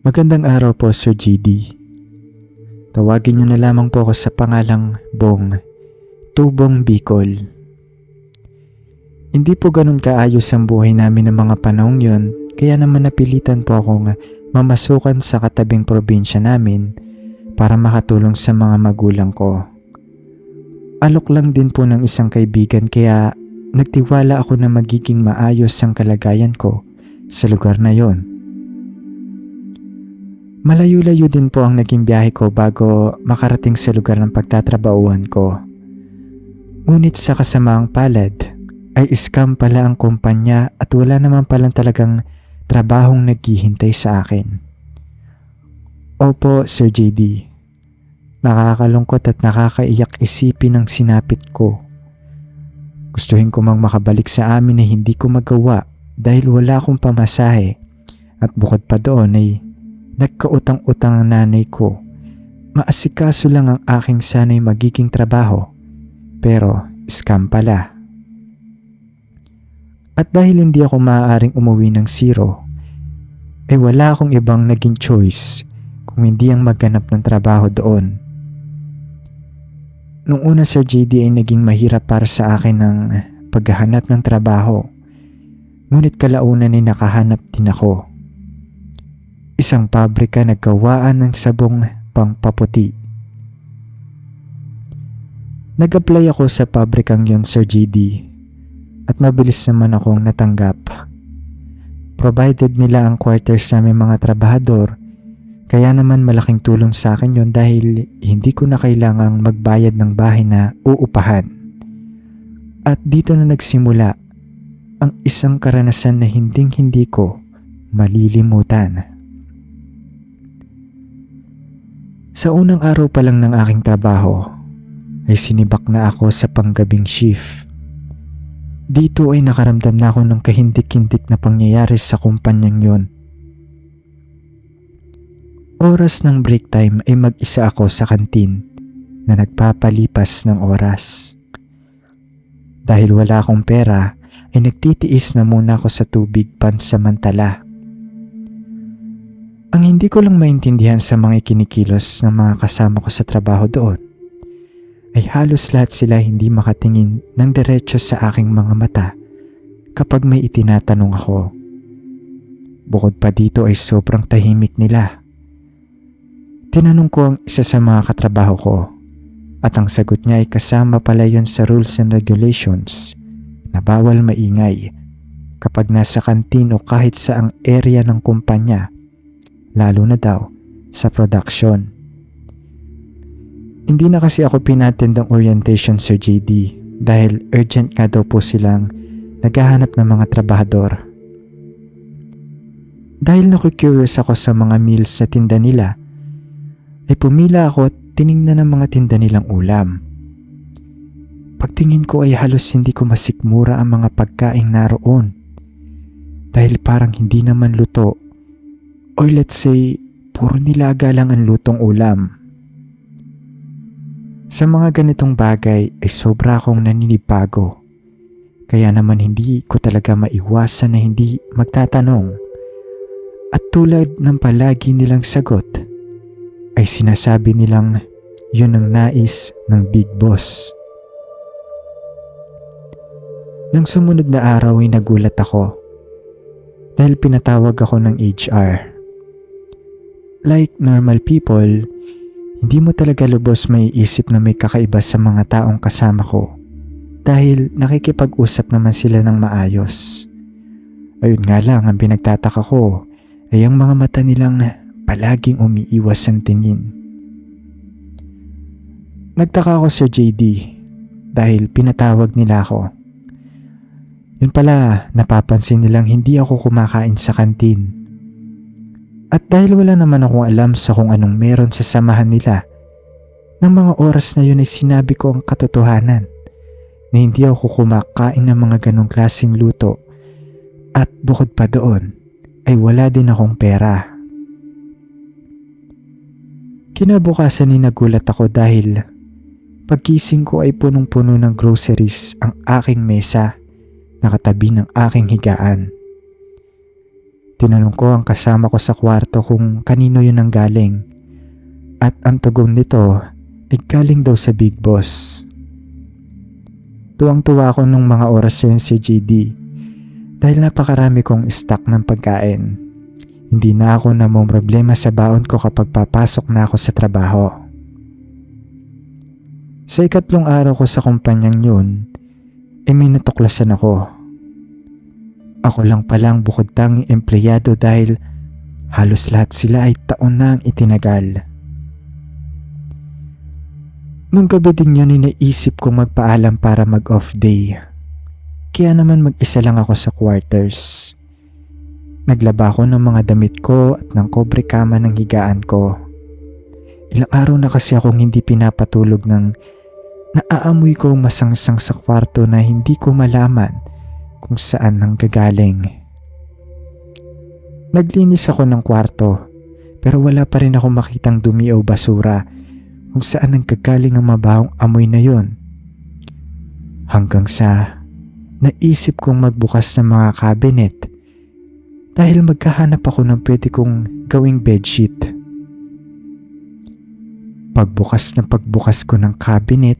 Magandang araw po, Sir GD. Tawagin niyo na lamang po ako sa pangalang Bong, Tubong Bicol. Hindi po ganun kaayos ang buhay namin ng mga panahong yon, kaya naman napilitan po akong mamasukan sa katabing probinsya namin para makatulong sa mga magulang ko. Alok lang din po ng isang kaibigan kaya nagtiwala ako na magiging maayos ang kalagayan ko sa lugar na yon. Malayo-layo din po ang naging biyahe ko bago makarating sa lugar ng pagtatrabahuan ko. Ngunit sa kasamaang palad ay scam pala ang kumpanya at wala naman palang talagang trabahong naghihintay sa akin. Opo, Sir JD. Nakakalungkot at nakakaiyak isipin ang sinapit ko. Gustuhin ko mang makabalik sa amin na hindi ko magawa dahil wala akong pamasahe at bukod pa doon ay nagkautang-utang ang nanay ko. Maasikaso lang ang aking sanay magiging trabaho, pero scam pala. At dahil hindi ako maaaring umuwi ng zero, ay wala akong ibang naging choice kung hindi ang maghanap ng trabaho doon. Nung una, Sir JD, ay naging mahirap para sa akin ang paghahanap ng trabaho. Ngunit kalaunan ay nakahanap din ako. Isang pabrika na gawaan ng sabong pangpaputi. Nag-apply ako sa pabrikang yon, Sir GD, at mabilis naman akong natanggap. Provided nila ang quarters sa aming mga trabahador, kaya naman malaking tulong sa akin yon dahil hindi ko na kailangang magbayad ng bahay na uupahan. At dito na nagsimula ang isang karanasan na hinding-hindi ko malilimutan. Sa unang araw pa lang ng aking trabaho, ay sinibak na ako sa panggabing shift. Dito ay nakaramdam na ako ng kahindik-hindik na pangyayari sa kumpanyang yon. Oras ng break time ay mag-isa ako sa kantin na nagpapalipas ng oras. Dahil wala akong pera, ay nagtitiis na muna ako sa tubig pansamantala. Ang hindi ko lang maintindihan sa mga ikinikilos ng mga kasama ko sa trabaho doon ay halos lahat sila hindi makatingin ng diretso sa aking mga mata kapag may itinatanong ako. Bukod pa dito ay sobrang tahimik nila. Tinanong ko ang isa sa mga katrabaho ko at ang sagot niya ay kasama pala yun sa rules and regulations na bawal maingay kapag nasa kantin o kahit saang area ng kumpanya, lalo na daw sa production. Hindi na kasi ako pinattend ng orientation, Sir JD, dahil urgent nga daw po silang naghahanap ng mga trabahador. Dahil naku-curious ako sa mga meals sa tinda nila, ay pumila ako at tiningnan ang mga tinda nilang ulam. Pagtingin ko ay halos hindi ko masikmura ang mga pagkaing naroon dahil parang hindi naman luto. Or let's say, puro nilaga lang ang lutong ulam. Sa mga ganitong bagay ay sobra akong naninibago. Kaya naman hindi ko talaga maiwasan na hindi magtatanong. At tulad ng palagi nilang sagot, ay sinasabi nilang yun ang nais ng big boss. Nang sumunod na araw ay nagulat ako dahil pinatawag ako ng HR. Like normal people, hindi mo talaga lubos maiisip na may kakaiba sa mga taong kasama ko dahil nakikipag-usap naman sila ng maayos. Ayun nga lang, ang pinagtataka ko ay ang mga mata nilang palaging umiiwas ang tingin. Nagtaka ako, Sir JD, dahil pinatawag nila ako. Yun pala, napapansin nilang hindi ako kumakain sa kantin. At dahil wala naman akong alam sa kung anong meron sa samahan nila, ng mga oras na yun ay sinabi ko ang katotohanan na hindi ako kumakain ng mga ganong klaseng luto at bukod pa doon ay wala din akong pera. Kinabukasan ay nagulat ako dahil pagkising ko ay punong-puno ng groceries ang aking mesa na katabi ng aking higaan. Tinanong ko ang kasama ko sa kwarto kung kanino yun ang galing. At ang tugon nito ay galing daw sa Big Boss. Tuwang-tuwa ako nung mga oras yun si JD dahil napakarami kong stock ng pagkain. Hindi na ako namomroblema sa baon ko kapag papasok na ako sa trabaho. Sa ikatlong araw ko sa kumpanyang yun, may natuklasan ako. Ako lang palang bukod tanging empleyado dahil halos lahat sila ay taon na ang itinagal. Nung gabi din yun ay naisip kong magpaalam para mag-off day. Kaya naman mag-isa lang ako sa quarters. Naglaba ako ng mga damit ko at ng kobre kama ng higaan ko. Ilang araw na kasi akong hindi pinapatulog ng naaamoy ko masangsang sa kwarto na hindi ko malaman kung saan nanggagaling. Naglinis ako ng kwarto pero wala pa rin ako makitang dumi o basura kung saan nanggagaling ang mabahong amoy na yon. Hanggang sa naisip kong magbukas ng mga cabinet dahil maghahanap ako ng pwede kong gawing bedsheet. Pagbukas ko ng cabinet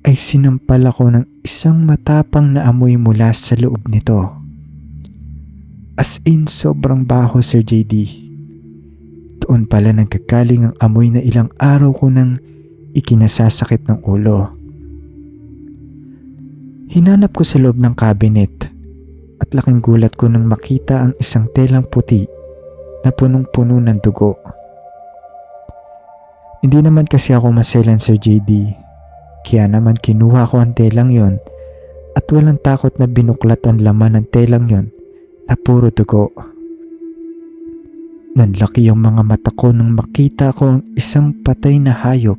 ay sinampal ako ng isang matapang na amoy mula sa loob nito. As in sobrang baho, Sir JD. Doon pala nanggagaling ang amoy na ilang araw ko nang ikinasasakit ng ulo. Hinanap ko sa loob ng cabinet at laking gulat ko nang makita ang isang telang puti na punong-puno ng dugo. Hindi naman kasi ako maselan, Sir JD. Kaya naman kinuha ko ang telang yon at walang takot na binuklat ang laman ng telang yon na puro dugo. Nanlaki ang mga mata ko nang makita ko ang isang patay na hayop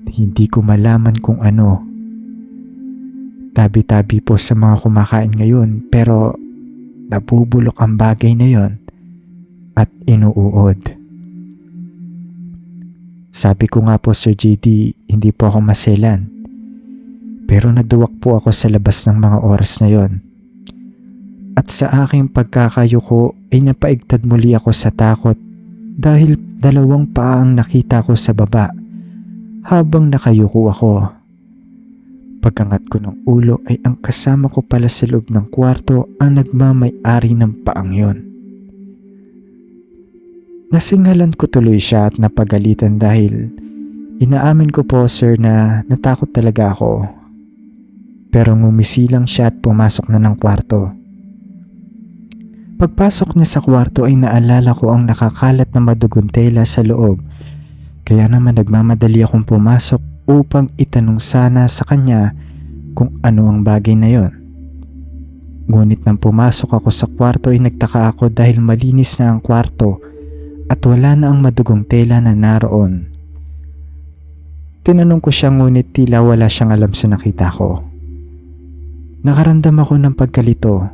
na hindi ko malaman kung ano. Tabi-tabi po sa mga kumakain ngayon pero nabubulok ang bagay na yon at inuuod. Sabi ko nga po, Sir JD, hindi po ako maselan. Pero naduwak po ako sa labas ng mga oras na yon. At sa aking pagkakayuko ay napaigtad muli ako sa takot dahil dalawang paa ang nakita ko sa baba habang nakayuko ako. Pagkangat ko ng ulo ay ang kasama ko pala sa loob ng kwarto ang nagmamay-ari ng paang yon. Nasinghalan ko tuloy siya at napagalitan dahil inaamin ko po, sir, na natakot talaga ako. Pero ngumisi lang siya at pumasok na ng kwarto. Pagpasok niya sa kwarto ay naalala ko ang nakakalat na madugong tela sa loob. Kaya naman nagmamadali akong pumasok upang itanong sana sa kanya kung ano ang bagay na yon. Ngunit nang pumasok ako sa kwarto ay nagtaka ako dahil malinis na ang kwarto at wala na ang madugong tela na naroon. Tinanong ko siya ngunit tila wala siyang alam sa nakita ko. Nakaramdam ako ng pagkalito.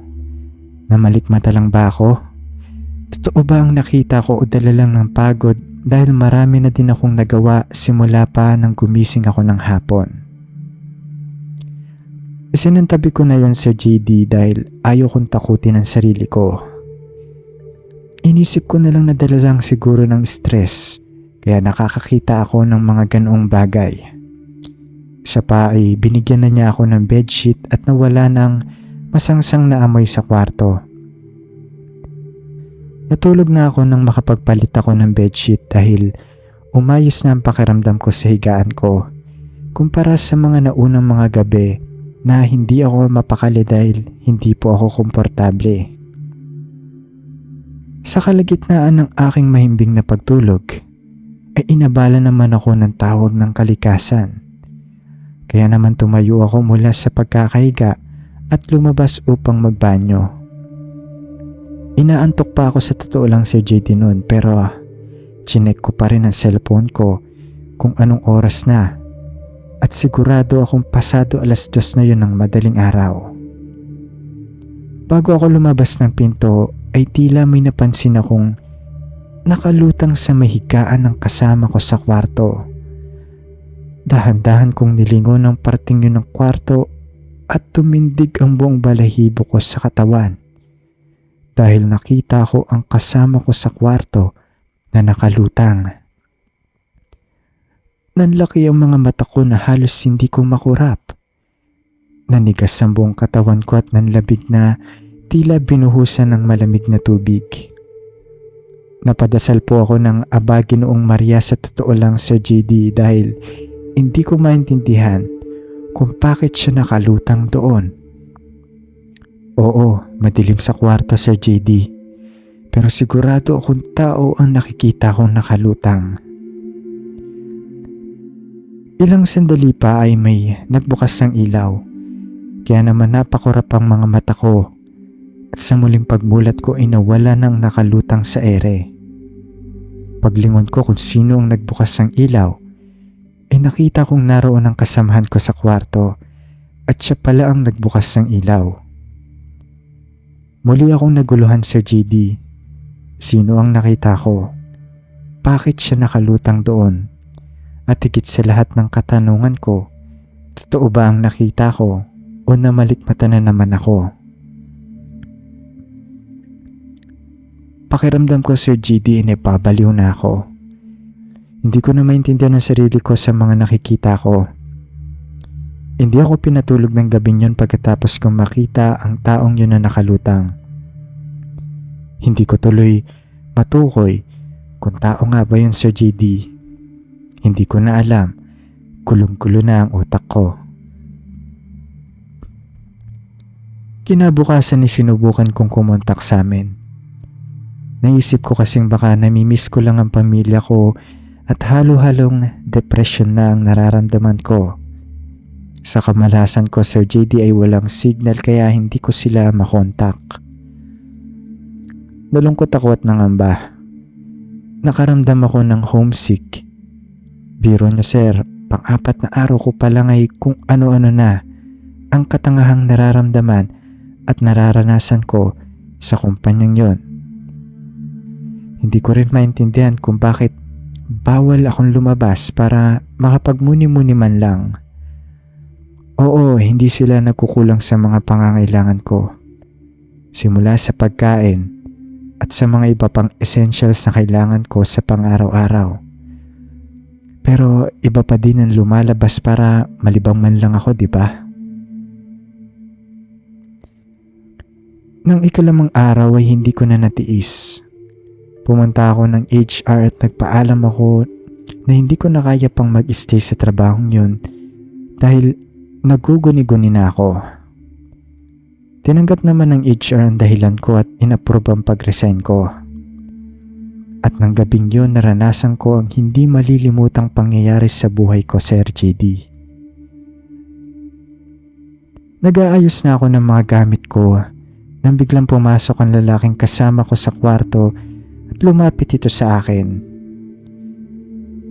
Namalikmata lang ba ako? Totoo ba ang nakita ko o dala lang ng pagod dahil marami na din akong nagawa simula pa nang gumising ako ng hapon? Isinantabi ko na yon, Sir JD, dahil ayaw kong takutin ang sarili ko. Inisip ko na lang na dala lang siguro ng stress kaya nakakakita ako ng mga ganoong bagay. Isa pa ay binigyan na niya ako ng bedsheet at nawala ng masangsang na amoy sa kwarto. Natulog na ako nang makapagpalit ako ng bedsheet dahil umayos na ang pakiramdam ko sa higaan ko kumpara sa mga naunang mga gabi na hindi ako mapakali dahil hindi po ako komportable. Sa kalagitnaan ng aking mahimbing na pagtulog, ay inabala naman ako ng tawag ng kalikasan. Kaya naman tumayo ako mula sa pagkakahiga at lumabas upang magbanyo. Inaantok pa ako sa totoo lang, Sir JD, noon, pero chinek ko pa rin ang cellphone ko kung anong oras na at sigurado akong pasado 2:00 na yun ng madaling araw. Bago ako lumabas ng pinto ay tila may napansin akong nakalutang sa mahigaan ng kasama ko sa kwarto. Dahan-dahan kong nilingon ang parting yun ng kwarto at tumindig ang buong balahibo ko sa katawan. dahil nakita ko ang kasama ko sa kwarto na nakalutang. Nanlaki ang mga mata ko na halos hindi ko makurap. Nanigas ang buong katawan ko at nanlabig na tila binuhusan ng malamig na tubig. Napadasal po ako ng Aba Ginoong Maria sa totoo lang, Sir JD, dahil hindi ko maintindihan kung bakit siya nakalutang doon. Oo, madilim sa kwarto, Sir JD, pero sigurado akong tao ang nakikita kong nakalutang. Ilang sandali pa ay may nagbukas ng ilaw, kaya naman napakurap ang mga mata ko at sa muling pagmulat ko ay nawala ng nakalutang sa ere. Paglingon ko kung sino ang nagbukas ng ilaw, ay nakita kong naroon ang kasamahan ko sa kwarto at siya pala ang nagbukas ng ilaw. Muli akong naguluhan, Sir JD. Sino ang nakita ko? Bakit siya nakalutang doon? At higit sa lahat ng katanungan ko, totoo ba ang nakita ko o namalikmata na naman ako? Pakiramdam ko, Sir JD, napabaliw na ako. Hindi ko na maintindihan ang sarili ko sa mga nakikita ko. Hindi ako pinatulog ng gabing yun pagkatapos kong makita ang taong yun na nakalutang. Hindi ko tuloy matukoy kung tao nga ba yun, Sir JD. Hindi ko na alam. Kulong-kulo na ang utak ko. Kinabukasan ay sinubukan kong kumontak sa amin. Naisip ko kasing baka namimiss ko lang ang pamilya ko at halo-halong depression na ang nararamdaman ko. Sa kamalasan ko, Sir JD, ay walang signal kaya hindi ko sila makontak. Nalungkot ako at nangamba. Nakaramdam ako ng homesick. Biro niyo, sir, pang-4 na araw ko pa lang ay kung ano-ano na ang katangahang nararamdaman at nararanasan ko sa kumpanyang yon. Hindi ko rin maintindihan kung bakit bawal akong lumabas para makapagmuni-muni man lang. Oo, hindi sila nagkukulang sa mga pangangailangan ko. Simula sa pagkain at sa mga iba pang essentials na kailangan ko sa pang-araw-araw. Pero iba pa din ang lumalabas para malibang man lang ako, di ba? Nang ikalimang araw ay hindi ko na natiis. Pumunta ako ng HR at nagpaalam ako na hindi ko na kaya pang mag-stay sa trabahong yun dahil naguguni-guni na ako. Tinanggap naman ng HR ang dahilan ko at inapprove ang pag-resign ko. At ng gabing yun naranasan ko ang hindi malilimutang pangyayari sa buhay ko, Sir JD. Nag-aayos na ako ng mga gamit ko nang biglang pumasok ang lalaking kasama ko sa kwarto at lumapit ito sa akin.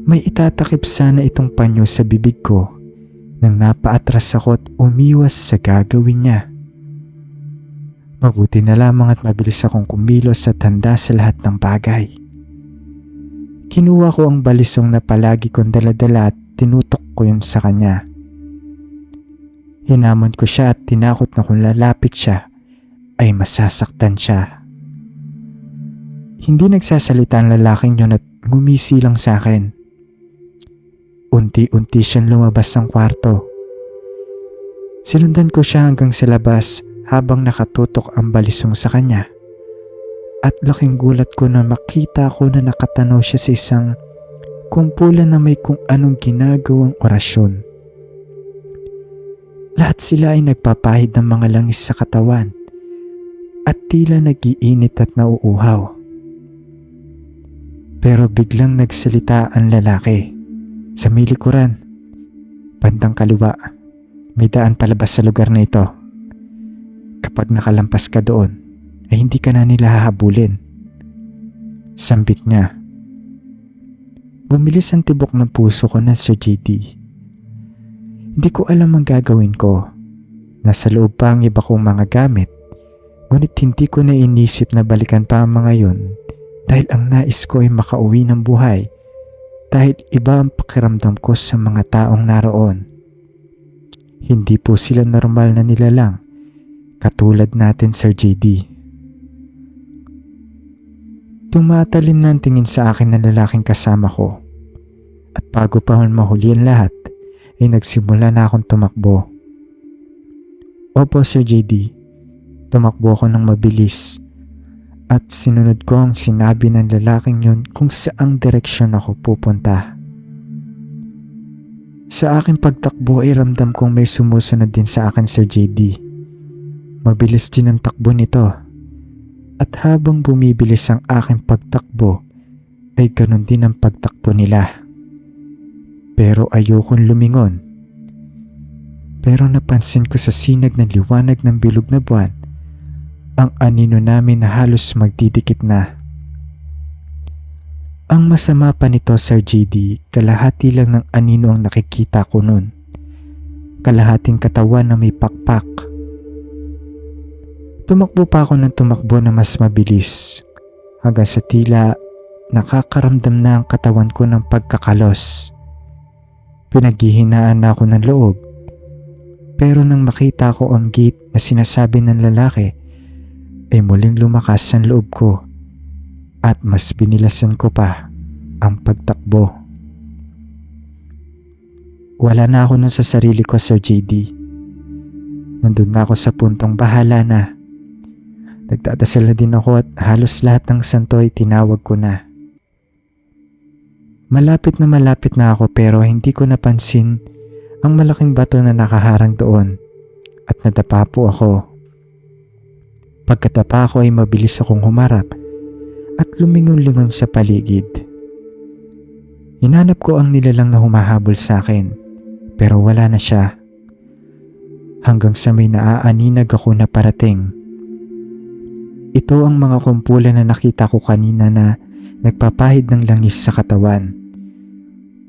May itatakip sana itong panyo sa bibig ko nang napaatras ako at umiwas sa gagawin niya. Mabuti na lamang at mabilis akong kumilos at handa sa lahat ng bagay. Kinuha ko ang balisong na palagi kong daladala at tinutok ko yun sa kanya. Hinamon ko siya at tinakot na kung lalapit siya ay masasaktan siya. Hindi nagsasalita ang lalaking yun at ngumisi lang sa akin. Unti-unti siyang lumabas ng kwarto. Sinundan ko siya hanggang sa labas habang nakatutok ang balisong sa kanya. At laking gulat ko na makita ko na nakatanaw siya sa isang kumpulan na may kung anong ginagawang orasyon. Lahat sila ay nagpapahid ng mga langis sa katawan at tila nag-iinit at nauuhaw. Pero biglang nagsalita ang lalaki. Sa may likuran, bandang kaliwa, may daan palabas sa lugar na ito. Kapag nakalampas ka doon, ay hindi ka na nila hahabulin. Sambit niya. Bumilis ang tibok ng puso ko na, Sir JD. Hindi ko alam ang gagawin ko. Nasa loob pa ang iba kong mga gamit, ngunit hindi ko na inisip na balikan pa ang mga yun dahil ang nais ko ay makauwi ng buhay dahil iba ang pakiramdam ko sa mga taong naroon. Hindi po sila normal na nilalang katulad natin, Sir JD. Tumatalim na ang tingin sa akin ng lalaking kasama ko. At bago pa man mahuli ang lahat, ay nagsimula na akong tumakbo. Opo, Sir JD. Tumakbo ako ng mabilis. At sinunod ko ang sinabi ng lalaking yun kung saang direksyon ako pupunta. Sa aking pagtakbo ay ramdam kong may sumusunod din sa akin, Sir JD. Mabilis din ang takbo nito. At habang bumibilis ang aking pagtakbo, ay ganun din ang pagtakbo nila. Pero ayokong lumingon. Pero napansin ko sa sinag ng liwanag ng bilog na buwan, ang anino namin na halos magdidikit na. Ang masama pa nito, Sir JD, kalahati lang ng anino ang nakikita ko nun. Kalahating katawan na may pakpak. Tumakbo pa ako ng tumakbo na mas mabilis hanggang sa tila nakakaramdam na ang katawan ko ng pagkakalos. Pinaghihinaan na ako ng loob. Pero nang makita ko ang gate na sinasabi ng lalaki, ay muling lumakas ang loob ko at mas binilasan ko pa ang pagtakbo. Wala na ako nun sa sarili ko, Sir JD. Nandun na ako sa puntong bahala na. Nagdadasal na din ako at halos lahat ng santo ay tinawag ko na. Malapit na ako pero hindi ko napansin ang malaking bato na nakaharang doon at nadapa po ako. Pagkatapa ko ay mabilis akong humarap at lumingon-lingon sa paligid. Hinanap ko ang nilalang na humahabol sa akin pero wala na siya. Hanggang sa may naaaninag ako na parating. Ito ang mga kumpulan na nakita ko kanina na nagpapahid ng langis sa katawan.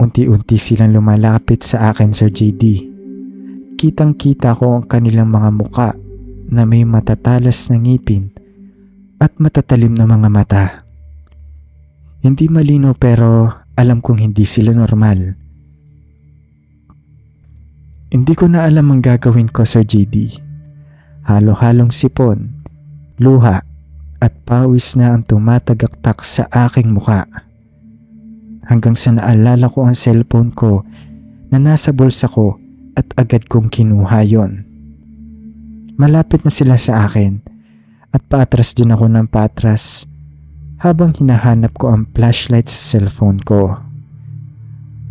Unti-unti silang lumalapit sa akin, Sir JD. Kitang-kita ko ang kanilang mga muka na may matatalas na ngipin at matatalim na mga mata. Hindi malino pero alam kong hindi sila normal. Hindi ko na alam ang gagawin ko, Sir JD. Halo-halong sipon, luha, at pawis na ang tumatagaktak sa aking muka. Hanggang sa naalala ko ang cellphone ko na nasa bulsa ko at agad kong kinuha yon. Malapit na sila sa akin at paatras din ako ng paatras habang hinahanap ko ang flashlight sa cellphone ko.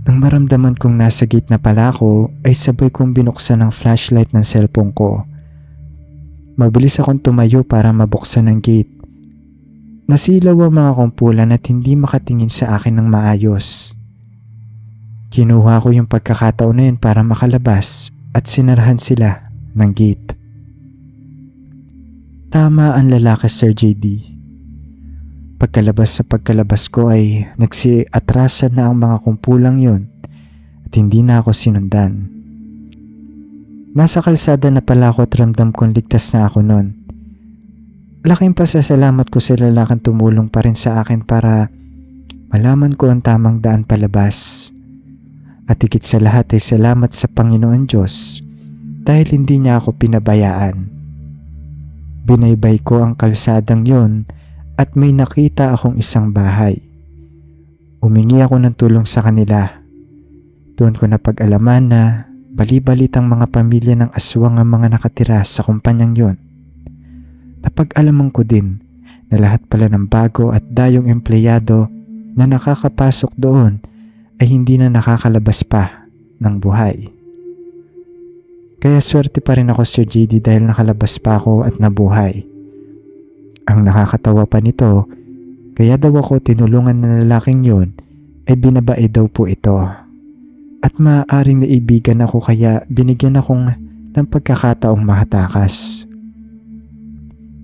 Nang maramdaman kong nasa gate na pala ako ay sabay kong binuksan ang flashlight ng cellphone ko. Mabilis akong tumayo para mabuksan ang gate. Nasilaw ang mga kumpulan at hindi makatingin sa akin ng maayos. Kinuha ko yung pagkakataon na yun para makalabas at sinarahan sila ng gate. Tama ang lalaki, Sir JD. Pagkalabas ko ay nagsiatrasan na ang mga kumpulang yun at hindi na ako sinundan. Nasa kalsada na pala ako at ramdam kong ligtas na ako nun. Laking pasasalamat ko sa lalaking tumulong pa rin sa akin para malaman ko ang tamang daan palabas. At higit sa lahat ay salamat sa Panginoon Diyos dahil hindi niya ako pinabayaan. Binaybay ko ang kalsadang yon at may nakita akong isang bahay. Humingi ako ng tulong sa kanila. Doon ko napag-alaman na bali-balitang mga pamilya ng aswang ang mga nakatira sa kumpanyang yon. Napag-alaman ko din na lahat pala ng bago at dayong empleyado na nakakapasok doon ay hindi na nakakalabas pa ng buhay. Kaya swerte pa rin ako, Sir JD, dahil nakalabas pa ako at nabuhay. Ang nakakatawa pa nito, kaya daw ako tinulungan ng lalaking yun ay binabae daw po ito. At maaaring naibigan ako kaya binigyan akong ng pagkakataong makatakas.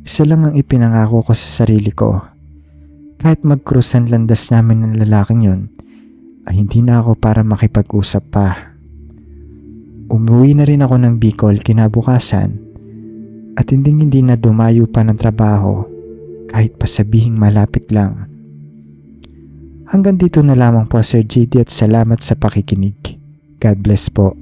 Isa lang ang ipinangako ko sa sarili ko. Kahit mag-cruise ang landas namin ng lalaking yun, ay hindi na ako para makipag-usap pa. Umuwi na rin ako ng Bicol kinabukasan at hindi na dumayo pa ng trabaho kahit pa sabihing malapit lang. Hanggang dito na lamang po, Sir JD, at salamat sa pakikinig. God bless po.